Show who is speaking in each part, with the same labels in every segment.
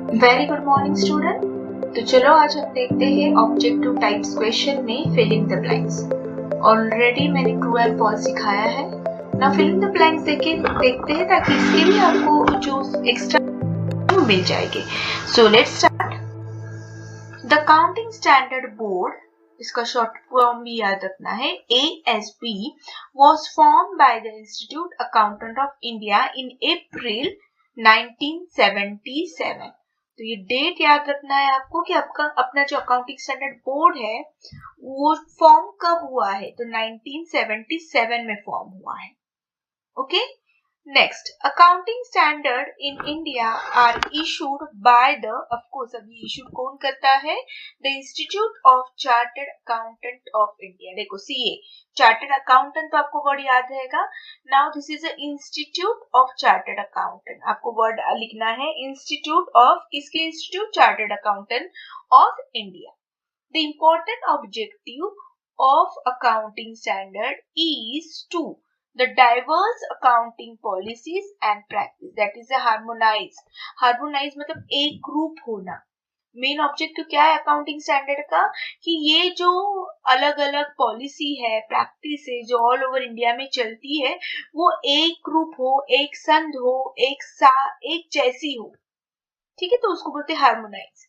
Speaker 1: Very good morning student. तो चलो आज हम देखते हैं ऑब्जेक्टिव टाइप्स क्वेश्चन में fill in the blanks. Already मैंने ट्रू एंड फॉल्स सिखाया है। Now fill in the blanks देखते हैं ताकि इसके भी आपको जो एक्स्ट्रा मिल जाएंगे। So let's start. The counting standard board, इसका शॉर्ट फॉर्म भी याद रखना है, ASB, was formed by the Institute Accountant of India in April 1977। तो ये डेट याद रखना है आपको कि आपका अपना जो अकाउंटिंग स्टैंडर्ड बोर्ड है वो फॉर्म कब हुआ है, तो 1977 में फॉर्म हुआ है। Okay, next, accounting standard in India are issued by the, of course अभी इशूड कौन करता है, the institute of chartered accountant of India. देखो CA, चार्टर्ड अकाउंटेंट तो आपको वर्ड याद रहेगा। Now this is a institute of chartered accountant, आपको वर्ड लिखना है इंस्टीट्यूट ऑफ, किसके institute, chartered accountant of India. The important objective of accounting standard is to the diverse accounting policies and practice, that is a harmonize मतलब एक रूप होना। Main objective क्या है अकाउंटिंग स्टैंडर्ड का, कि ये जो अलग अलग पॉलिसी है, प्रैक्टिस है जो ऑल ओवर इंडिया में चलती है, वो एक रूप हो, एक संध हो, एक जैसी हो। ठीक है, तो उसको बोलते हैं harmonise.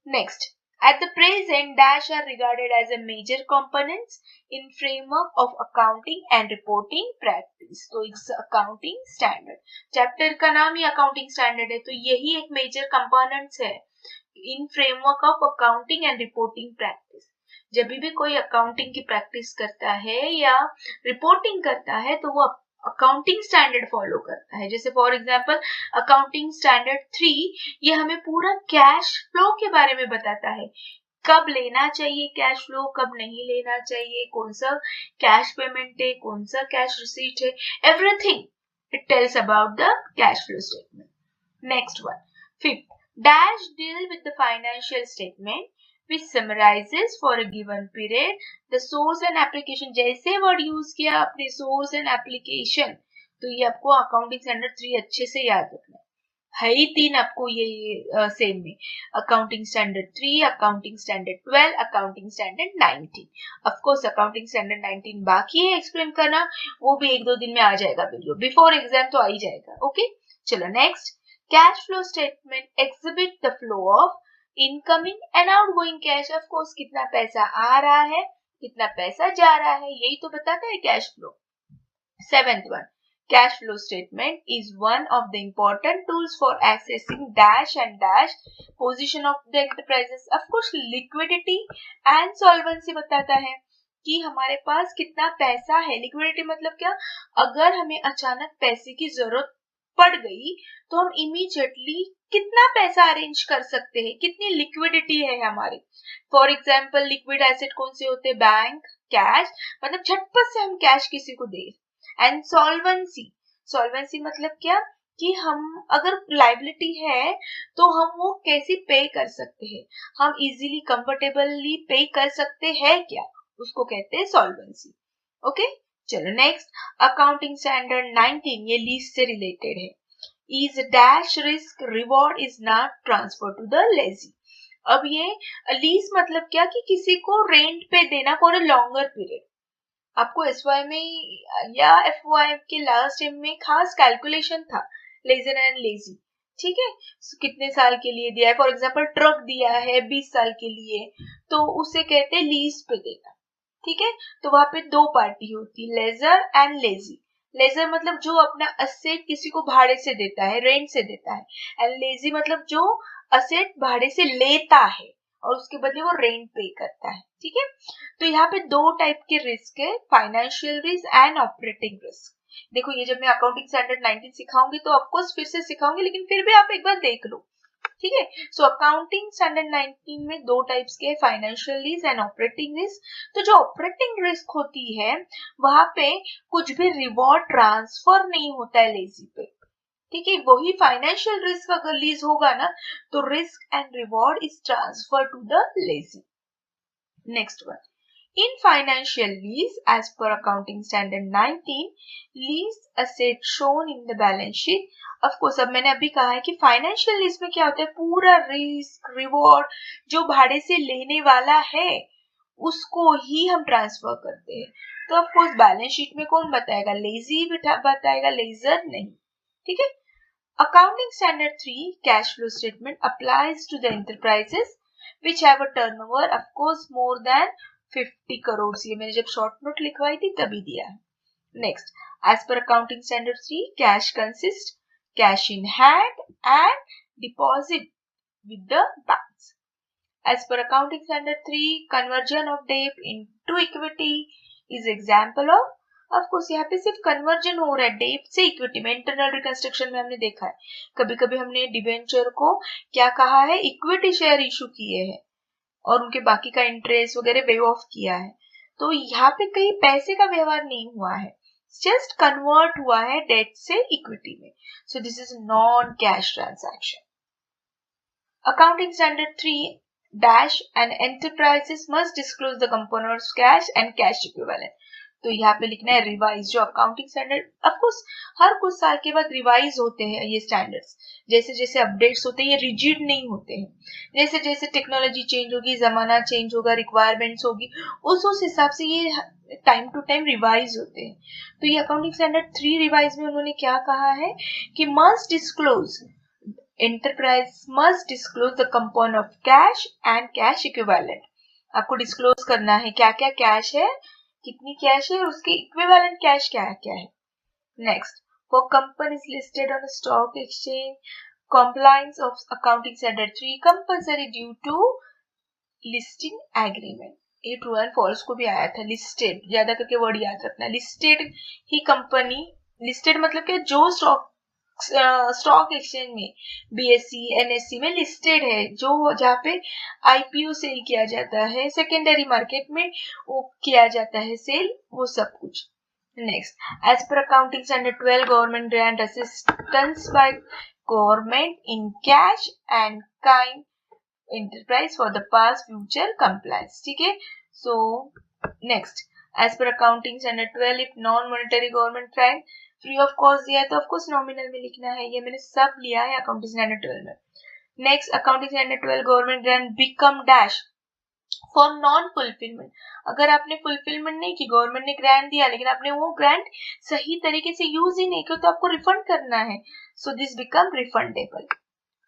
Speaker 1: Next, at the present, dash are regarded as a major components in framework of accounting and reporting practice। तो इस accounting standard, चैप्टर का नाम ही accounting standard है, तो यही एक major components है in framework of accounting and reporting practice। जब भी कोई accounting की practice करता है या reporting करता है तो वो अकाउंटिंग स्टैंडर्ड फॉलो करता है। जैसे फॉर एग्जांपल अकाउंटिंग स्टैंडर्ड 3, ये हमें पूरा कैश फ्लो के बारे में बताता है, कब लेना चाहिए कैश फ्लो, कब नहीं लेना चाहिए, कौन सा कैश पेमेंट है, कौन सा कैश रिसीट है, everything it tells about the cash flow statement. Next one, fifth, dash deal with the financial statement which summarizes for a given period the source and application। जैसे word use किया आपने source and application, तो ये आपको accounting standard 3 अच्छे से याद रखना है ही। 3 आपको ये सेम में, accounting standard 3, accounting standard 12, accounting standard 19। Of course accounting standard 19 बाकी है एक्सप्लेन करना, वो भी 1-2 दिन में आ जाएगा वीडियो, बिफोर एग्जाम तो आ ही जाएगा। ओके, चलो next, cash flow statement exhibit the flow of incoming and outgoing cash. Of course कितना पैसा आ रहा है, कितना पैसा जा रहा है, यही तो बताता है cash flow. Seventh one, cash flow statement is one of the important tools for accessing dash and dash position of the enterprises। of course liquidity and solvency बताता है कि हमारे पास कितना पैसा है। liquidity मतलब क्या, अगर हमें अचानक पैसे की जरूरत पड़ गई तो हम इमीडिएटली कितना पैसा अरेंज कर सकते हैं, कितनी लिक्विडिटी है हमारी। फॉर एग्जाम्पल लिक्विड एसेट कौन से होते हैं, बैंक, कैश, मतलब झटपट से हम कैश किसी को दे। एंड सॉल्वेंसी मतलब क्या, कि हम अगर लाइबिलिटी है तो हम वो कैसे पे कर सकते हैं, हम इजीली कंफर्टेबली पे कर सकते हैं क्या, उसको कहते हैं सॉल्वेंसी। ओके, चलो नेक्स्ट, अकाउंटिंग स्टैंडर्ड 19, ये लीज से रिलेटेड है। Is dash risk reward is not transfer to the lessee. अब ये लीज मतलब क्या, कि किसी को रेंट पे देना फॉर अ लॉन्गर पीरियड। आपको एसवाई में या एफवाई के लास्ट टाइम में खास कैलकुलेशन था लेजर एंड लेजी। ठीक है, कितने साल के लिए दिया है, फॉर एग्जांपल ट्रक दिया है 20 साल के लिए, तो उसे कहते हैं लीज पे देना। ठीक है, तो वहां पे 2 पार्टी होती है, लेजर एंड लेजी। लेजर मतलब जो अपना असेट किसी को भाड़े से देता है, रेंट से देता है, एंड लेजी मतलब जो असेट भाड़े से लेता है और उसके बदले वो रेंट पे करता है। ठीक है, तो यहाँ पे 2 टाइप के रिस्क है, financial risk and operating risk. देखो ये जब मैं अकाउंटिंग स्टैंडर्ड 19 सिखाऊंगी तो ऑफकोर्स फिर से सिखाऊंगी, लेकिन फिर भी आप एक बार देख लो। ठीक है, सो अकाउंटिंग स्टैंडर्ड 19 में 2 टाइप्स के, financial risk and operating risk. तो जो ऑपरेटिंग रिस्क होती है वहां पे कुछ भी रिवॉर्ड ट्रांसफर नहीं होता है लेजी पे। ठीक है, वही फाइनेंशियल रिस्क अगर लीज होगा ना तो risk and reward is transfer to the lessee. Next one, In financial lease, as per accounting standard 19, lease asset shown in the balance sheet. Of course, अब मैंने अभी कहा है कि फाइनेंशियल लीज में क्या होता है, पूरा रिस्क रिवॉर्ड जो भाड़े से लेने वाला है उसको ही हम ट्रांसफर करते हैं. तो ऑफ कोर्स बैलेंस शीट में कौन बताएगा, लेजी बताएगा, लेजर नहीं. ठीक है. Accounting Standard 3 cash flow statement applies to the enterprises which have a turnover of course more than 50 crores. ये मैंने जब शॉर्ट नोट लिखवाई थी तभी दिया है. Next, as per Accounting Standard 3, cash consists cash in hand and deposit with the banks. As per Accounting Standard 3, conversion of debt into equity is example of course यहाँ पे सिर्फ कन्वर्जन हो रहा है डेट से इक्विटी में. Internal reconstruction में हमने देखा है, कभी कभी हमने डिबेंचर को क्या कहा है, इक्विटी शेयर इशू किए हैं और उनके बाकी का इंटरेस्ट वगैरह वेव ऑफ किया है. तो यहाँ पे कहीं पैसे का व्यवहार नहीं हुआ है, जस्ट कन्वर्ट हुआ है डेट से इक्विटी में. So this is non cash transaction. Accounting standard 3 dash and enterprises must disclose the components cash and cash equivalent. तो यहाँ पे लिखना है रिवाइज. जो अकाउंटिंग स्टैंडर्ड ऑफकोर्स हर कुछ साल के बाद रिवाइज होते हैं ये स्टैंडर्ड्स, जैसे जैसे अपडेट्स होते हैं, ये रिजिड नहीं होते हैं. जैसे जैसे टेक्नोलॉजी चेंज होगी, जमाना चेंज होगा, रिक्वायरमेंट्स होगी, उस हिसाब से ये टाइम टू टाइम रिवाइज होते हैं. तो ये अकाउंटिंग स्टैंडर्ड 3 रिवाइज में उन्होंने क्या कहा है कि must disclose, enterprise must disclose the component of cash and cash equivalent. आपको डिस्क्लोज करना है क्या क्या कैश है, कितनी कैश है, उसके इक्विवेलेंट कैश क्या क्या है. Next, for companies listed on stock exchange, compliance of accounting standard 3 compulsory due to listing agreement. ये ट्रू एंड फॉल्स को भी आया था. लिस्टेड, ज्यादा करके वर्ड याद रखना. लिस्टेड ही कंपनी, लिस्टेड मतलब कि जो स्टॉक एक्सचेंज में बीएससी एनएससी में लिस्टेड है, जो जहाँ पे आईपीओ सेल किया जाता है, सेकेंडरी मार्केट में वो किया जाता है सेल, वो सब कुछ. Next, as per accounting standard 12, government grant assistance by government in cash and kind enterprise for the past future compliance. ठीक है. So next, as per accounting standard 12, if non monetary government grant free of cost दिया है तो of course nominal में लिखना है. ये मैंने सब लिया है अकाउंटिंग स्टैंडर्ड 12 में. Next, accounting standard 12, government grant become dash for non fulfilment. अगर आपने फुलफिलमेंट नहीं की, गवर्नमेंट ने ग्रांट दिया लेकिन आपने वो ग्रांट सही तरीके से यूज ही नहीं किया, तो आपको रिफंड करना है. So this become refundable.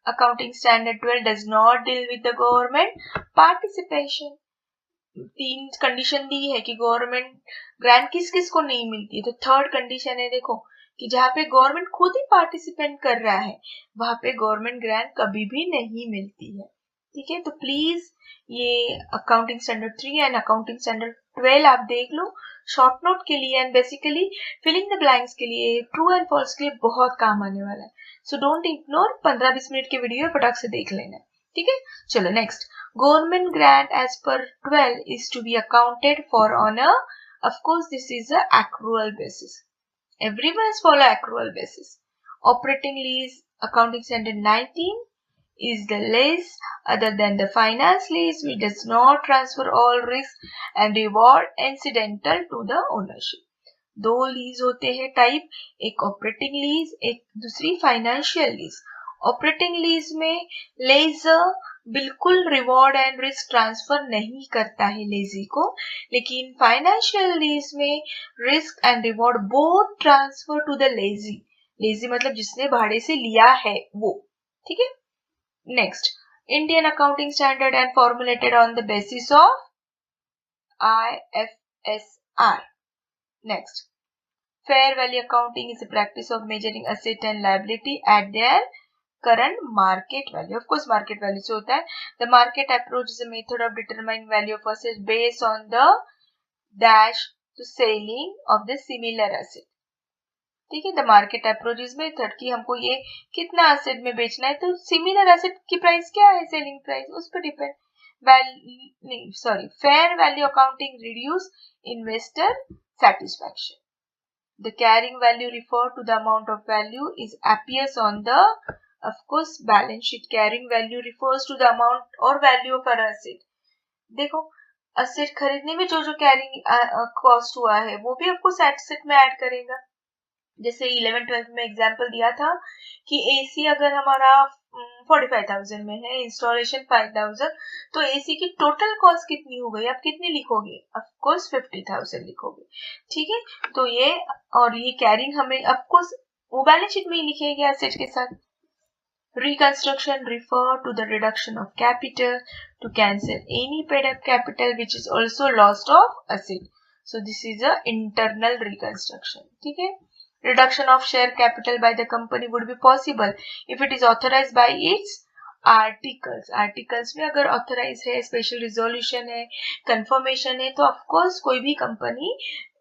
Speaker 1: Accounting standard 12 does not deal with the government participation. 3 condition दी है कि गवर्नमेंट ग्रांट किस किस को नहीं मिलती है. तो थर्ड कंडीशन है, देखो कि जहाँ पे गवर्नमेंट खुद ही पार्टिसिपेट कर रहा है वहां पे गवर्नमेंट ग्रांट कभी भी नहीं मिलती है. ठीक है. तो प्लीज ये accounting standard 3 and accounting standard 12 आप देख लो शॉर्ट नोट के लिए and basically filling the blanks के लिए, ट्रू एंड फॉल्स के लिए बहुत काम आने वाला है. सो डोंट इग्नोर, 15-20 मिनट के वीडियो फटाक से देख लेना. ठीक है. चलो next, government grant as per 12 is to be accounted for on a, of course this is a accrual basis. Everyone is follow accrual basis. Operating lease, accounting standard 19, is the lease other than the finance lease which does not transfer all risk and reward incidental to the ownership. दो lease होते हैं type, एक operating lease, एक दूसरी financial lease. Operating lease में lessor बिल्कुल reward and risk transfer नहीं करता है लेजी को, लेकिन फाइनेंशियल लीज में risk and reward both transfer to the lessee. Lessee मतलब जिसने भाड़े से लिया है वो. ठीक है. Next, Indian accounting standard and formulated on the basis of IFSR. Next, fair value accounting is the practice of measuring asset and liability at their current market value. Of course, market value से होता है. The market approach is a method of determining value of assets based on the dash to selling of the similar asset. ठीक है. The market approach is method कि हमको ये कितना asset में बेचना है, तो similar asset की प्राइस क्या है, selling price, उस पर depend. fair value accounting reduce investor satisfaction. The carrying value refer to the amount of value is appears on the, of course, balance sheet. Carrying value refers to the amount or value of an asset. देखो asset खरीदने में जो जो carrying cost हुआ है वो भी आपको एसेट में ऐड करेगा। जैसे 11-12 में एग्जांपल दिया था कि एसी अगर हमारा 45,000 में है, इंस्टॉलेशन 5,000, तो एसी की टोटल कॉस्ट कितनी हो गई, आप कितनी लिखोगे? ऑफ कोर्स 50,000 लिखोगे। ठीक है, तो ये और ये कैरिंग हमें ऑफ कोर्स वो बैलेंस शीट में ही लिखेगा एसेट के साथ। Reconstruction refer to the reduction of capital to cancel any paid up capital which is also lost of asset. So this is a internal reconstruction. ठीक है, reduction of share capital by the company would be possible if it is authorized by its articles. Articles में अगर authorise है, special resolution है, confirmation है, तो of course कोई भी कंपनी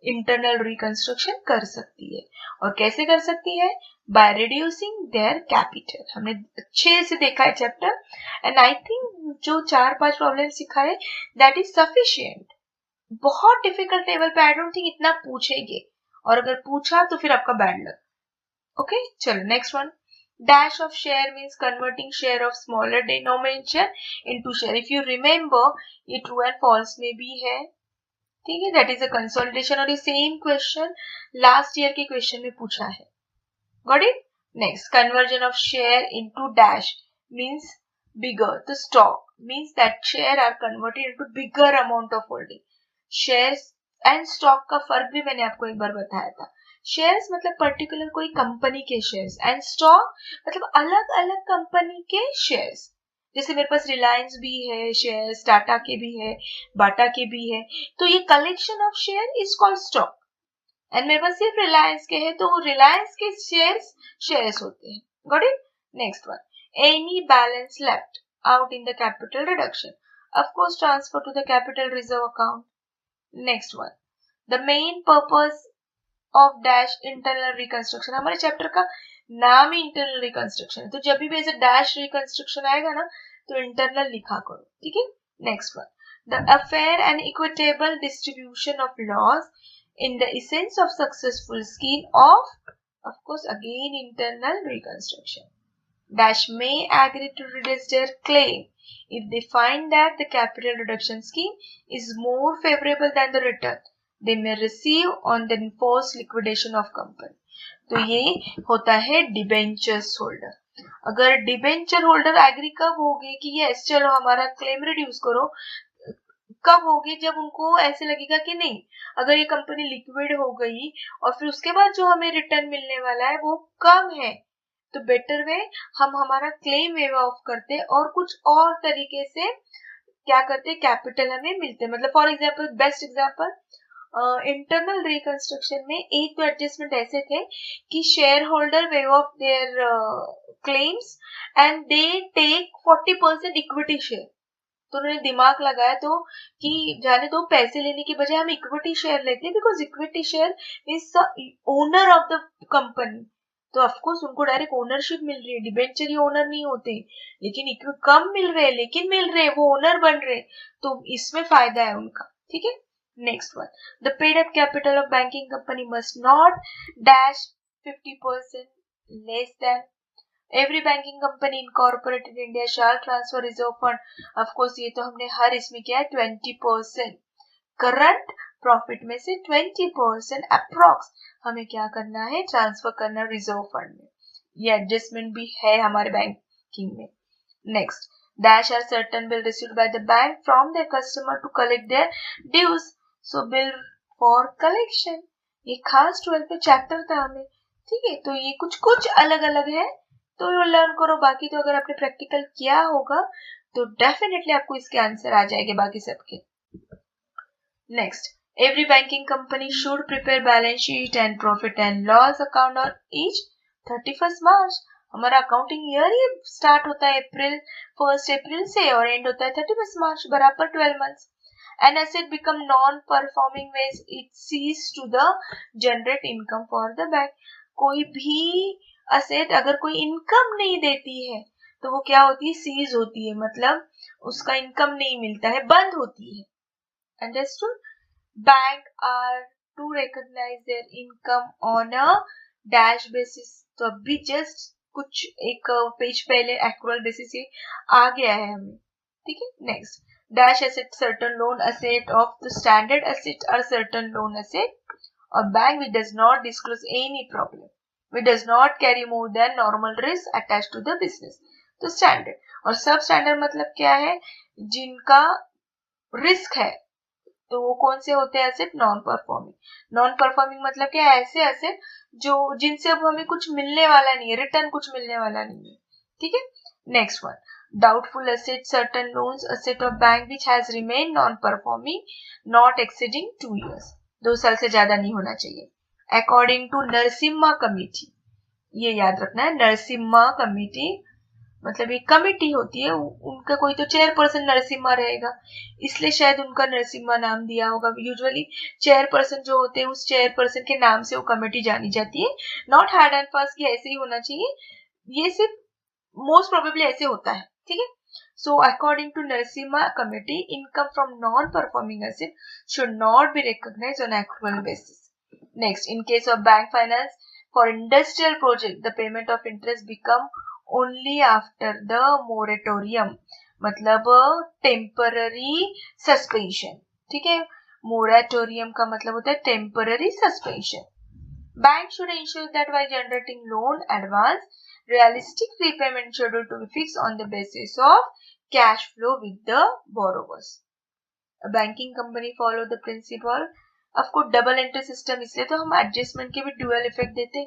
Speaker 1: इंटरनल रिकंस्ट्रक्शन कर सकती है। और कैसे कर सकती है? By reducing their capital. हमने अच्छे से देखा है चैप्टर, एंड आई थिंक जो 4-5 प्रॉब्लम सिखाए दैट इज सफिशिएंट। बहुत डिफिकल्ट लेवल पे आई डोंट थिंक इतना पूछेंगे, और अगर पूछा तो फिर आपका बैड लक। ओके, चलो next one. Dash of share means converting share of smaller denomination into share. If you remember, ये true and false में भी है। ठीक है, that is a consolidation, और ये same question last year के question में पूछा है। Got it? Next, conversion of share into dash means bigger. The stock means that share are converted into bigger amount of holding. Shares and stock का फर्क भी मैंने आपको एक बार बताया था। शेयर्स मतलब पर्टिकुलर कोई कंपनी के शेयर्स, एंड स्टॉक मतलब अलग अलग कंपनी के शेयर्स। जैसे मेरे पास रिलायंस भी है शेयर्स, टाटा के भी है, बाटा के भी है, तो ये collection of share is called stock. And मेरे पास सिर्फ रिलायंस के है, तो रिलायंस के शेयर्स होते हैं। Got it? Next one, any balance left out in the capital reduction, of course transfer to the capital reserve account. Next one, the main purpose of dash internal reconstruction. हमारे chapter का नाम ही internal reconstruction है, तो जब भी ऐसे dash reconstruction आएगा ना तो इंटरनल लिखा करो। ठीक है, next one, the affair and equitable distribution of loss in the essence of successful scheme of course again internal reconstruction. Dash may agree to reduce their claim if they find that the capital reduction scheme is more favorable than the return they may receive on the enforced liquidation of company. तो ये होता है debentures holder. अगर debenture holder agree कब होगी कि yes चलो हमारा क्लेम रिड्यूस करो, कब होगी? जब उनको ऐसे लगेगा कि नहीं, अगर ये कंपनी लिक्विड हो गई और फिर उसके बाद जो हमें रिटर्न मिलने वाला है वो कम है, तो बेटर वे हम हमारा क्लेम वेव ऑफ करते और कुछ और तरीके से क्या करते, कैपिटल हमें मिलते। मतलब for example, best example internal reconstruction में एक तो एडजस्टमेंट ऐसे थे कि share holder waive off their claims and they take 40% equity share. तो उन्होंने दिमाग लगाया तो कि जाने दो, पैसे लेने की बजाय हम इक्विटी शेयर लेते हैं, because equity share is the owner of the company. तो ऑफकोर्स उनको डायरेक्ट ओनरशिप मिल रही है, डिबेंचर ओनर नहीं होते, लेकिन कम मिल रहे, लेकिन मिल रहे, वो ओनर बन रहे, तो इसमें फायदा है उनका। ठीक है, next one, the paid up capital of banking company must not dash 50% less than every banking company incorporated India shall transfer reserve fund. Of course ये तो हमने हर इसमें किया है 20%, करंट प्रॉफिट में से 20% अप्रॉक्स हमें क्या करना है, ट्रांसफर करना रिजर्व फंड में। ये एडजस्टमेंट भी है हमारे बैंकिंग में। Next, dash are certain bill received by the bank from their customer to collect their dues, so bill for collection. ये खास 12 पे चैप्टर था हमें। ठीक है, तो ये कुछ अलग अलग है, तो ये लर्न करो। बाकी तो अगर आपने प्रैक्टिकल किया होगा तो डेफिनेटली आपको इसके आंसर आ जाएंगे बाकी सबके। Next, every banking company should prepare balance sheet and profit and loss account on each 31st March. हमारा अकाउंटिंग ईयर ही स्टार्ट होता है 1 अप्रैल से और एंड होता है 31 मार्च, बराबर 12 months. An asset become non-performing when it cease to the generate income for the bank. कोई भी असेट अगर कोई इनकम नहीं देती है तो वो क्या होती है, सीज होती है, मतलब उसका इनकम नहीं मिलता है, बंद होती है। Understood? Bank are to recognize their income on a dash basis. तो अभी जस्ट कुछ एक पेज पहले एक्रुअल बेसिस ये आ गया है हमें। ठीक है, next, dash asset certain loan asset of the standard asset or certain loan asset, or bank which does not disclose any problem, which does not carry more than normal risk attached to the business. तो standard और सब standard मतलब क्या है, जिनका risk है, तो वो कौन से होते हैं asset, non performing. Non performing मतलब क्या, ऐसे एसेट जो जिनसे अब हमें कुछ मिलने वाला नहीं है, रिटर्न कुछ मिलने वाला नहीं है. ठीक है. Next one, doubtful asset certain loans asset of bank which has remain non performing not exceeding 2 years, 2 साल से ज्यादा नहीं होना चाहिए. अकॉर्डिंग टू नरसिम्हा कमिटी, ये याद रखना है, नरसिम्हा कमिटी मतलब एक कमेटी होती है, उनका कोई तो चेयरपर्सन नरसिम्हा रहेगा, इसलिए शायद उनका नरसिम्हा नाम दिया होगा. यूजुअली चेयरपर्सन जो होते हैं उस चेयरपर्सन के नाम से वो कमेटी जानी जाती है. नॉट हार्ड एंड फास्ट कि ऐसे ही होना चाहिए, ये सिर्फ मोस्ट प्रोबेबली ऐसे होता है. ठीक है. So according to Narasimha committee, income from non performing asset should not be recognised on accrual basis. Next, in case of bank finance for industrial project the payment of interest become only after the moratorium, मतलब temporary suspension. ठीक है. Moratorium का मतलब होता है temporary suspension. Bank should ensure that while generating loan advance realistic repayment schedule to be fixed on the basis of cash flow with the borrowers. A banking company follow the principle of course double entry system, इसलिए तो हम adjustment के भी dual effect देते.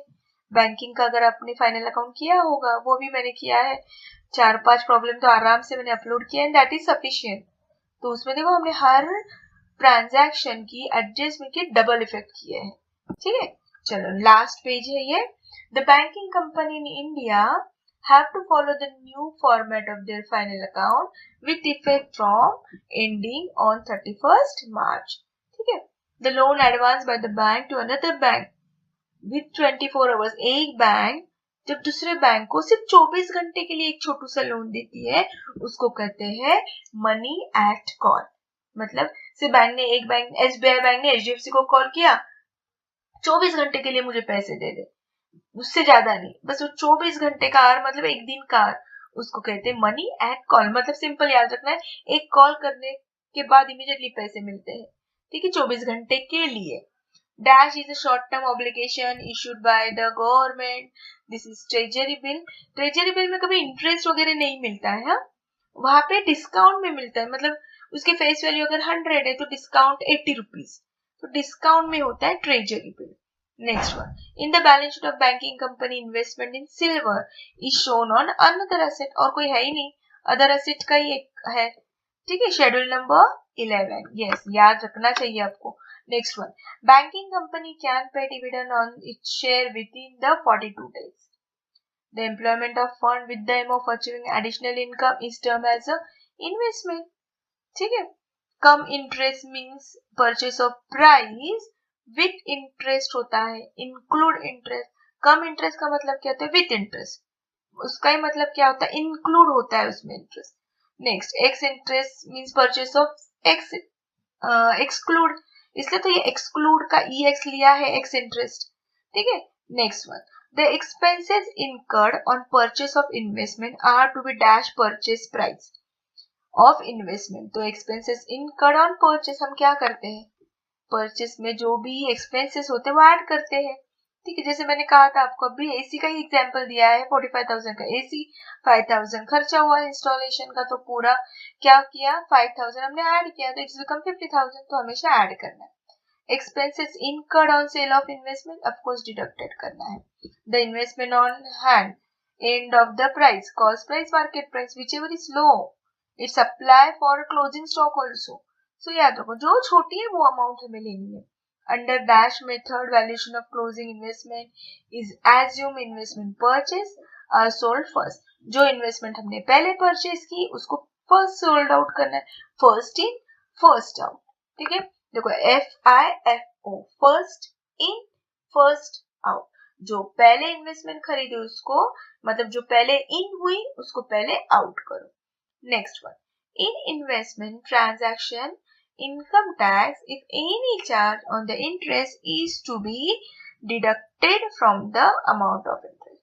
Speaker 1: Banking का अगर आपने final account किया होगा, वो भी मैंने किया है, 4-5 प्रॉब्लम तो आराम से मैंने अपलोड किया है, दैट इज सफिशिएंट. तो उसमें देखो हमने हर ट्रांजैक्शन की एडजस्टमेंट के डबल इफेक्ट किए हैं. ठीक है. चलो लास्ट पेज है ये. The banking company in India have to follow the new format of their final account with effect from ending on 31st March. ठीक है. The loan advanced by the bank to another bank with 24 hours. एक bank जब दूसरे bank को सिर्फ 24 घंटे के लिए एक छोटू सा लोन देती है, उसको कहते हैं मनी एट कॉल. मतलब सिर्फ बैंक ने, एक बैंक एसबीआई बैंक ने एचडीएफसी को कॉल किया, 24 घंटे के लिए मुझे पैसे दे दे, उससे ज्यादा नहीं, बस वो 24 घंटे का आर मतलब एक दिन का आर, उसको कहते हैं मनी एट कॉल. मतलब सिंपल याद रखना है, एक कॉल करने के बाद इमीडिएटली पैसे मिलते हैं. ठीक है. 24 घंटे के लिए. Dash is a short term obligation issued by the government. This is treasury bill. Treasury bill में कभी इंटरेस्ट वगैरह नहीं मिलता है, वहां पे डिस्काउंट में मिलता है. मतलब उसके फेस वैल्यू अगर 100 है तो डिस्काउंट 80 रुपीज, तो डिस्काउंट में होता है treasury bill. Next one, in the balance sheet of banking company, investment in silver is shown on another asset. और कोई है ही नहीं, other asset का ही एक है. ठीक है. Schedule number 11. yes, याद रखना चाहिए आपको. Next one, banking company can pay dividend on its share within the 42 days. The employment of fund with the aim of achieving additional income is termed as a investment. ठीक है. Cum interest means purchase of price with interest होता है, include interest. कम interest का मतलब क्या होता है, with interest. उसका ही मतलब क्या होता है, इंक्लूड होता है उसमें interest. Next, x interest means purchase of x exclude, इसलिए तो ये एक्सक्लूड का ई एक्स लिया है, एक्स इंटरेस्ट. ठीक है. Next one, the expenses incurred on purchase of investment are to be dash purchase price of investment. तो एक्सपेंसेस इनकर्ड ऑन परचेस हम क्या करते हैं, परचेस में जो भी एक्सपेंसेस होते हैं वो ऐड करते हैं. ठीक है. जैसे मैंने कहा था आपको, अभी एसी का ही एग्जांपल दिया है, 45,000 का एसी, 5,000 खर्चा हुआ इंस्टॉलेशन का, तो पूरा क्या किया, 5,000 हमने ऐड किया, तो इट्स बिकम 50,000. तो हमेशा ऐड करना है. Expenses incurred on sale of investment of course deducted करना है. The investment on hand end of the price, cost price, market price, whichever is low, it's apply for closing stock also. So याद रखो, जो छोटी है वो amount हमें लेनी है. Under dash method valuation of closing investment is assume investment purchase are sold first. जो इन्वेस्टमेंट हमने पहले परचेस की उसको फर्स्ट सोल्ड आउट करना है, फर्स्ट इन फर्स्ट आउट. ठीक है. देखो FIFO, first in first out. जो पहले इन्वेस्टमेंट खरीदे उसको, मतलब जो पहले इन हुई उसको पहले आउट करो. Next one, in investment transaction, income tax, if any charge on the interest is to be deducted from the amount of interest.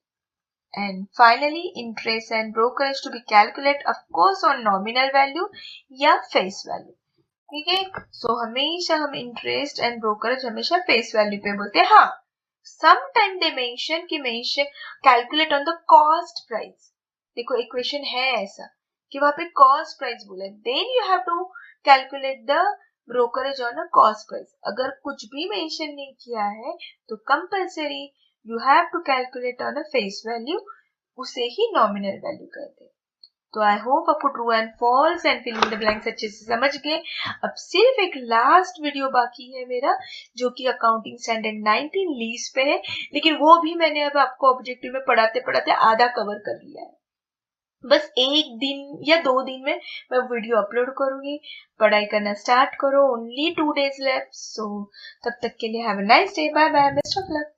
Speaker 1: And finally, interest and brokerage to be calculated, of course, on nominal value या face value. ठीक है, so हमेशा हम interest and brokerage हमेशा face value पे बोलते हैं. हाँ, sometime they mention calculate on the cost price. देखो इक्वेशन है ऐसा कि वहां पे कॉस्ट प्राइस बोला है, then you have to calculate the brokerage on a cost price. अगर कुछ भी मेंशन नहीं किया है तो compulsory you have to calculate on a face value, उसे ही नॉमिनल वैल्यू कहते हैं. तो आई होप आपको true and false and fill in the blanks अच्छे से समझ गए. अब सिर्फ एक लास्ट वीडियो बाकी है मेरा, जो कि अकाउंटिंग स्टैंडर्ड 19 लीज पे है, लेकिन वो भी मैंने अब आपको ऑब्जेक्टिव में पढ़ाते पढ़ाते आधा कवर कर लिया है. बस एक दिन या 2 दिन में मैं वीडियो अपलोड करूंगी. पढ़ाई करना स्टार्ट करो. Only 2 days left. सो तब तक के लिए have a nice day. Bye bye. Best of luck.